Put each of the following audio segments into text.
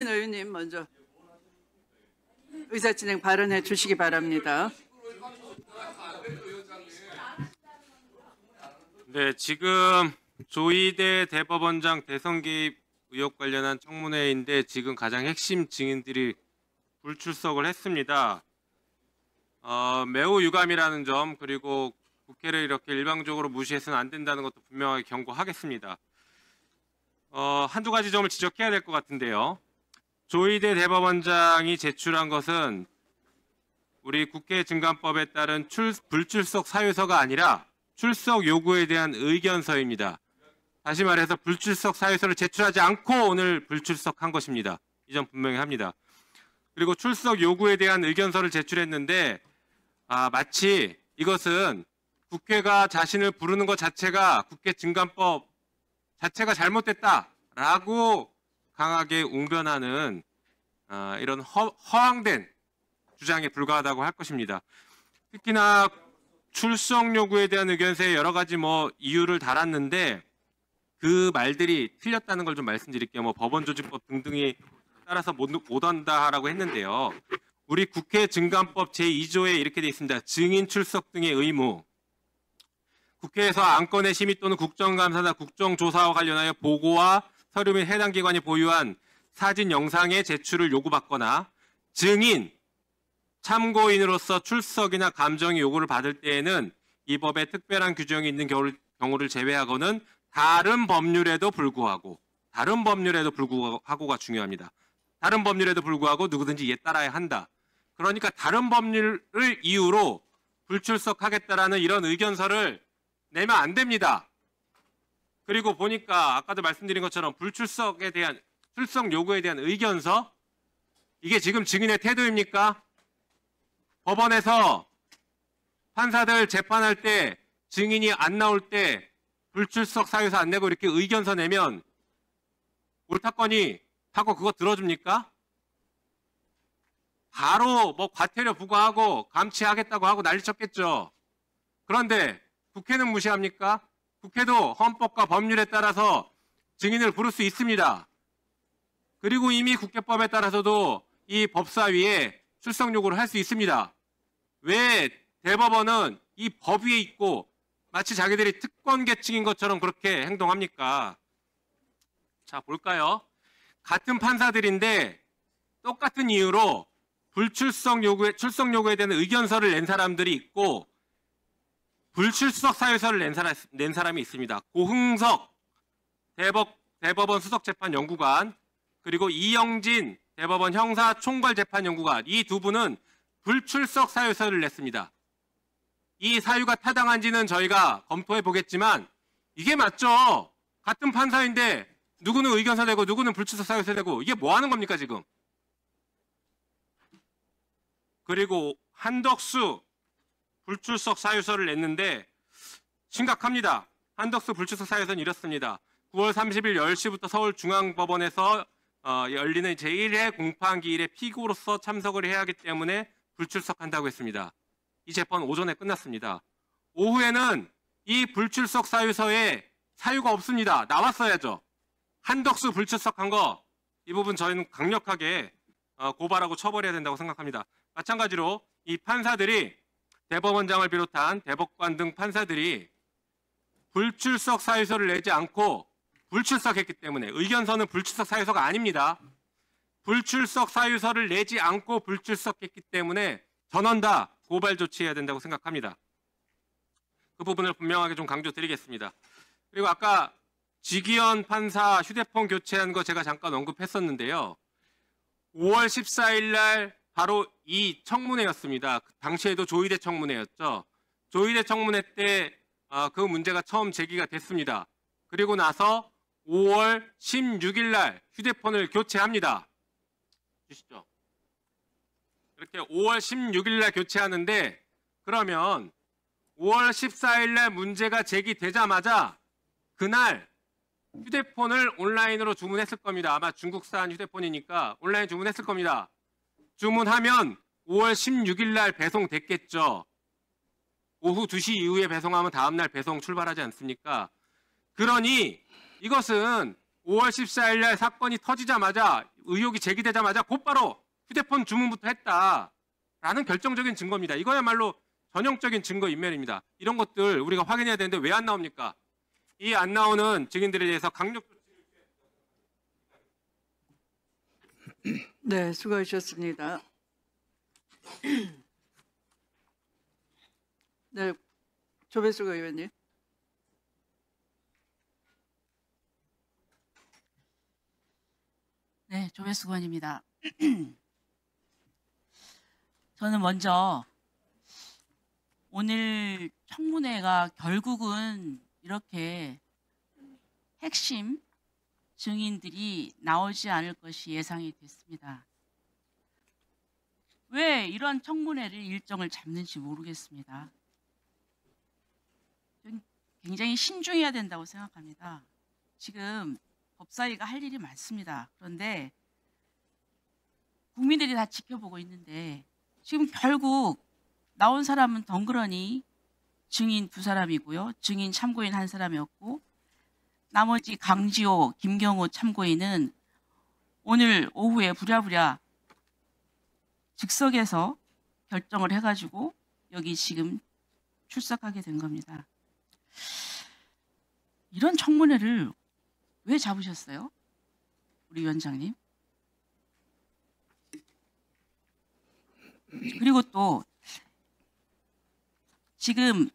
의원님 먼저 의사진행 발언해 주시기 바랍니다. 네, 지금 조희대 대법원장 대선 개입 의혹 관련한 청문회인데 지금 가장 핵심 증인들이 불출석을 했습니다. 매우 유감이라는 점, 그리고 국회를 이렇게 일방적으로 무시해서는 안 된다는 것도 분명하게 경고하겠습니다. 한두 가지 점을 지적해야 될 것 같은데요. 조희대 대법원장이 제출한 것은 우리 국회 증감법에 따른 불출석 사유서가 아니라 출석 요구에 대한 의견서입니다. 다시 말해서 불출석 사유서를 제출하지 않고 오늘 불출석한 것입니다. 이 점 분명히 합니다. 그리고 출석 요구에 대한 의견서를 제출했는데 마치 이것은 국회가 자신을 부르는 것 자체가 국회 증감법 자체가 잘못됐다라고 강하게 웅변하는 이런 허황된 주장에 불과하다고 할 것입니다. 특히나 출석 요구에 대한 의견서에 여러 가지 이유를 달았는데 그 말들이 틀렸다는 걸 좀 말씀드릴게요. 법원조직법 등등이 따라서 못 한다라고 했는데요. 우리 국회 증감법 제2조에 이렇게 되어 있습니다. 증인 출석 등의 의무. 국회에서 안건의 심의 또는 국정감사나 국정조사와 관련하여 보고와 서류 및 해당 기관이 보유한 사진, 영상의 제출을 요구받거나 증인, 참고인으로서 출석이나 감정의 요구를 받을 때에는 이 법에 특별한 규정이 있는 경우를 제외하고는 다른 법률에도 불구하고가 중요합니다. 다른 법률에도 불구하고 누구든지 이에 따라야 한다. 그러니까 다른 법률을 이유로 불출석하겠다라는 이런 의견서를 내면 안 됩니다. 그리고 보니까 아까도 말씀드린 것처럼 출석 요구에 대한 의견서, 이게 지금 증인의 태도입니까? 법원에서 판사들 재판할 때 증인이 안 나올 때 불출석 사유서 안 내고 이렇게 의견서 내면 옳다거니 하고 그거 들어줍니까? 바로 과태료 부과하고 감치하겠다고 하고 난리쳤겠죠. 그런데 국회는 무시합니까? 국회도 헌법과 법률에 따라서 증인을 부를 수 있습니다. 그리고 이미 국회법에 따라서도 이 법사위에 출석 요구를 할 수 있습니다. 왜 대법원은 이 법 위에 있고 마치 자기들이 특권 계층인 것처럼 그렇게 행동합니까? 자, 볼까요? 같은 판사들인데 똑같은 이유로 출석 요구에 대한 의견서를 낸 사람들이 있고 불출석 사유서를 낸 사람이 있습니다. 고흥석 대법원 수석재판연구관, 그리고 이영진 대법원 형사총괄재판연구관, 이 두 분은 불출석 사유서를 냈습니다. 이 사유가 타당한지는 저희가 검토해 보겠지만 이게 맞죠? 같은 판사인데 누구는 의견서 내고 누구는 불출석 사유서 내고 이게 뭐 하는 겁니까 지금? 그리고 한덕수 불출석 사유서를 냈는데 심각합니다. 한덕수 불출석 사유서는 이렇습니다. 9월 30일 10시부터 서울중앙법원에서 열리는 제1회 공판기일에 피고로서 참석을 해야 하기 때문에 불출석한다고 했습니다. 이 재판 오전에 끝났습니다. 오후에는 이 불출석 사유서에 사유가 없습니다. 나왔어야죠. 한덕수 불출석한 거, 이 부분 저희는 강력하게 고발하고 처벌해야 된다고 생각합니다. 마찬가지로 이 판사들이, 대법원장을 비롯한 대법관 등 판사들이 불출석 사유서를 내지 않고 불출석했기 때문에, 의견서는 불출석 사유서가 아닙니다. 불출석 사유서를 내지 않고 불출석했기 때문에 전원 다 고발 조치해야 된다고 생각합니다. 그 부분을 분명하게 좀 강조드리겠습니다. 그리고 아까 지기현 판사 휴대폰 교체한 거 제가 잠깐 언급했었는데요. 5월 14일 날 바로 이 청문회였습니다. 당시에도 조희대 청문회였죠. 조희대 청문회 때 그 문제가 처음 제기가 됐습니다. 그리고 나서 5월 16일 날 휴대폰을 교체합니다. 주시죠. 이렇게 5월 16일 날 교체하는데, 그러면 5월 14일 날 문제가 제기되자마자 그날 휴대폰을 온라인으로 주문했을 겁니다. 아마 중국산 휴대폰이니까 온라인 주문했을 겁니다. 주문하면 5월 16일 날 배송됐겠죠. 오후 2시 이후에 배송하면 다음날 배송 출발하지 않습니까? 그러니 이것은 5월 14일 날 사건이 터지자마자 의혹이 제기되자마자 곧바로 휴대폰 주문부터 했다라는 결정적인 증거입니다. 이거야말로 전형적인 증거 인멸입니다. 이런 것들 우리가 확인해야 되는데 왜 안 나옵니까? 이 안 나오는 증인들에 대해서 강력 네, 수고하셨습니다. 네, 조배숙 의원님. 네, 조배숙 의원입니다. 저는 먼저 오늘 청문회가 결국은 이렇게 핵심 증인들이 나오지 않을 것이 예상이 됐습니다. 왜 이런 청문회를 일정을 잡는지 모르겠습니다. 저는 굉장히 신중해야 된다고 생각합니다. 지금 법사위가 할 일이 많습니다. 그런데 국민들이 다 지켜보고 있는데 지금 결국 나온 사람은 덩그러니 증인 2사람이고요. 증인 참고인 1사람이었고 나머지 강지호, 김경호 참고인은 오늘 오후에 부랴부랴 즉석에서 결정을 해가지고 여기 지금 출석하게 된 겁니다. 이런 청문회를 왜 잡으셨어요? 우리 위원장님. 그리고 또 지금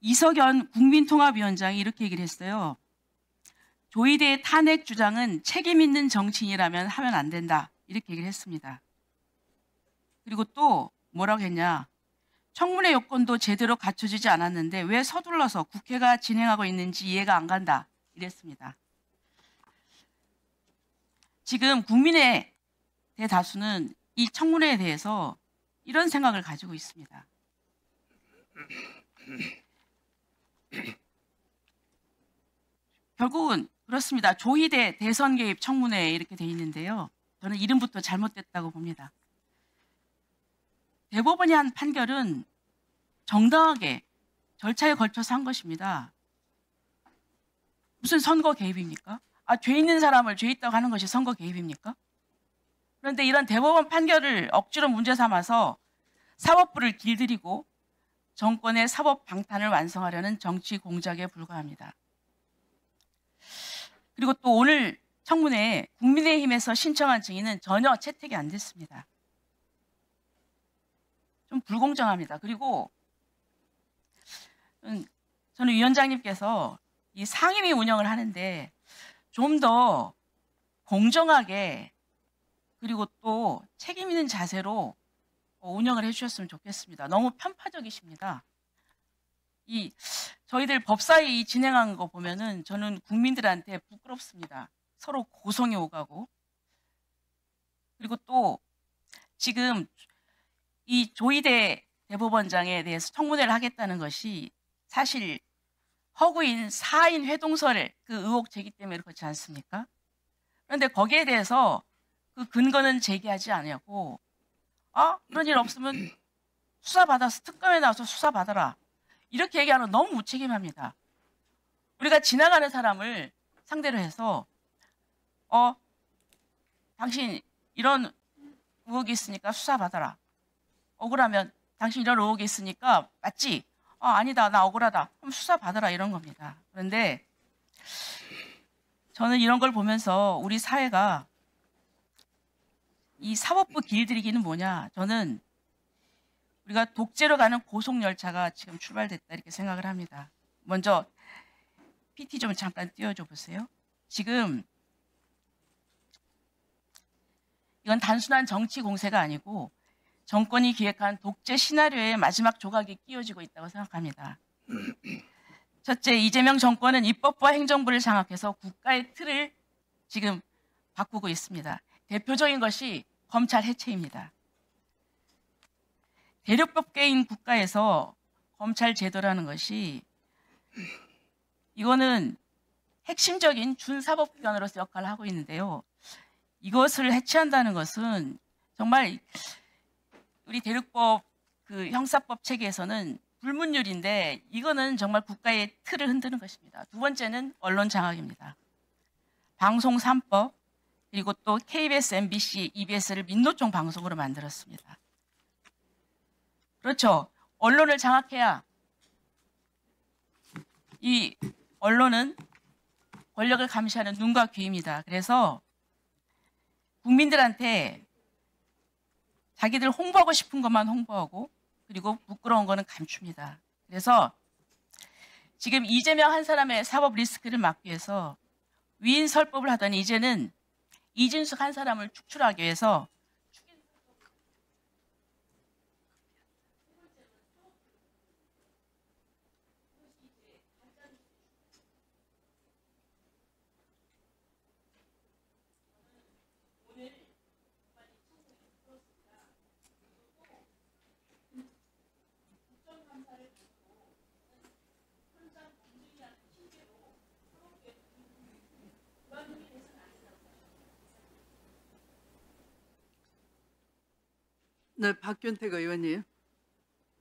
이석연 국민통합위원장이 이렇게 얘기를 했어요. 조희대의 탄핵 주장은 책임 있는 정치인이라면 하면 안 된다. 이렇게 얘기를 했습니다. 그리고 또 뭐라고 했냐. 청문회 요건도 제대로 갖춰지지 않았는데 왜 서둘러서 국회가 진행하고 있는지 이해가 안 간다. 이랬습니다. 지금 국민의 대다수는 이 청문회에 대해서 이런 생각을 가지고 있습니다. 결국은 그렇습니다. 조희대 대선 개입 청문회 이렇게 돼 있는데요. 저는 이름부터 잘못됐다고 봅니다. 대법원이 한 판결은 정당하게 절차에 걸쳐서 한 것입니다. 무슨 선거 개입입니까? 죄 있는 사람을 죄 있다고 하는 것이 선거 개입입니까? 그런데 이런 대법원 판결을 억지로 문제 삼아서 사법부를 길들이고 정권의 사법 방탄을 완성하려는 정치 공작에 불과합니다. 그리고 또 오늘 청문회에 국민의힘에서 신청한 증인은 전혀 채택이 안 됐습니다. 좀 불공정합니다. 그리고 저는 위원장님께서 이 상임위 운영을 하는데 좀 더 공정하게 그리고 또 책임 있는 자세로 운영을 해주셨으면 좋겠습니다. 너무 편파적이십니다. 저희들 법사위 진행한 거 보면은 저는 국민들한테 부끄럽습니다. 서로 고성이 오가고. 그리고 또 지금 이 조희대 대법원장에 대해서 청문회를 하겠다는 것이 사실 허구인 4인 회동설 그 의혹 제기 때문에 그렇지 않습니까? 그런데 거기에 대해서 그 근거는 제기하지 않았고 그런 일 없으면 수사받아서 특검에 나와서 수사받아라. 이렇게 얘기하는 건 너무 무책임합니다. 우리가 지나가는 사람을 상대로 해서 당신 이런 의혹이 있으니까 수사받아라. 억울하면 당신 이런 의혹이 있으니까 맞지? 아니다. 나 억울하다. 그럼 수사받아라. 이런 겁니다. 그런데 저는 이런 걸 보면서 우리 사회가 이 사법부 길들이기는 뭐냐. 저는 우리가 독재로 가는 고속열차가 지금 출발됐다 이렇게 생각을 합니다. 먼저 PT 좀 잠깐 띄워줘 보세요. 지금 이건 단순한 정치 공세가 아니고 정권이 기획한 독재 시나리오의 마지막 조각이 끼워지고 있다고 생각합니다. 첫째, 이재명 정권은 입법부와 행정부를 장악해서 국가의 틀을 지금 바꾸고 있습니다. 대표적인 것이 검찰 해체입니다. 대륙법계인 국가에서 검찰 제도라는 것이 이거는 핵심적인 준사법기관으로서 역할을 하고 있는데요. 이것을 해체한다는 것은 정말 우리 대륙법 그 형사법 체계에서는 불문율인데 이거는 정말 국가의 틀을 흔드는 것입니다. 두 번째는 언론 장악입니다. 방송 3법, 그리고 또 KBS, MBC, EBS를 민노총 방송으로 만들었습니다. 그렇죠. 언론을 장악해야 이 언론은 권력을 감시하는 눈과 귀입니다. 그래서 국민들한테 자기들 홍보하고 싶은 것만 홍보하고 그리고 부끄러운 거는 감춥니다. 그래서 지금 이재명 한 사람의 사법 리스크를 막기 위해서 위인 설법을 하더니 이제는 이준석 한 사람을 축출하기 위해서 네, 박균택 의원님.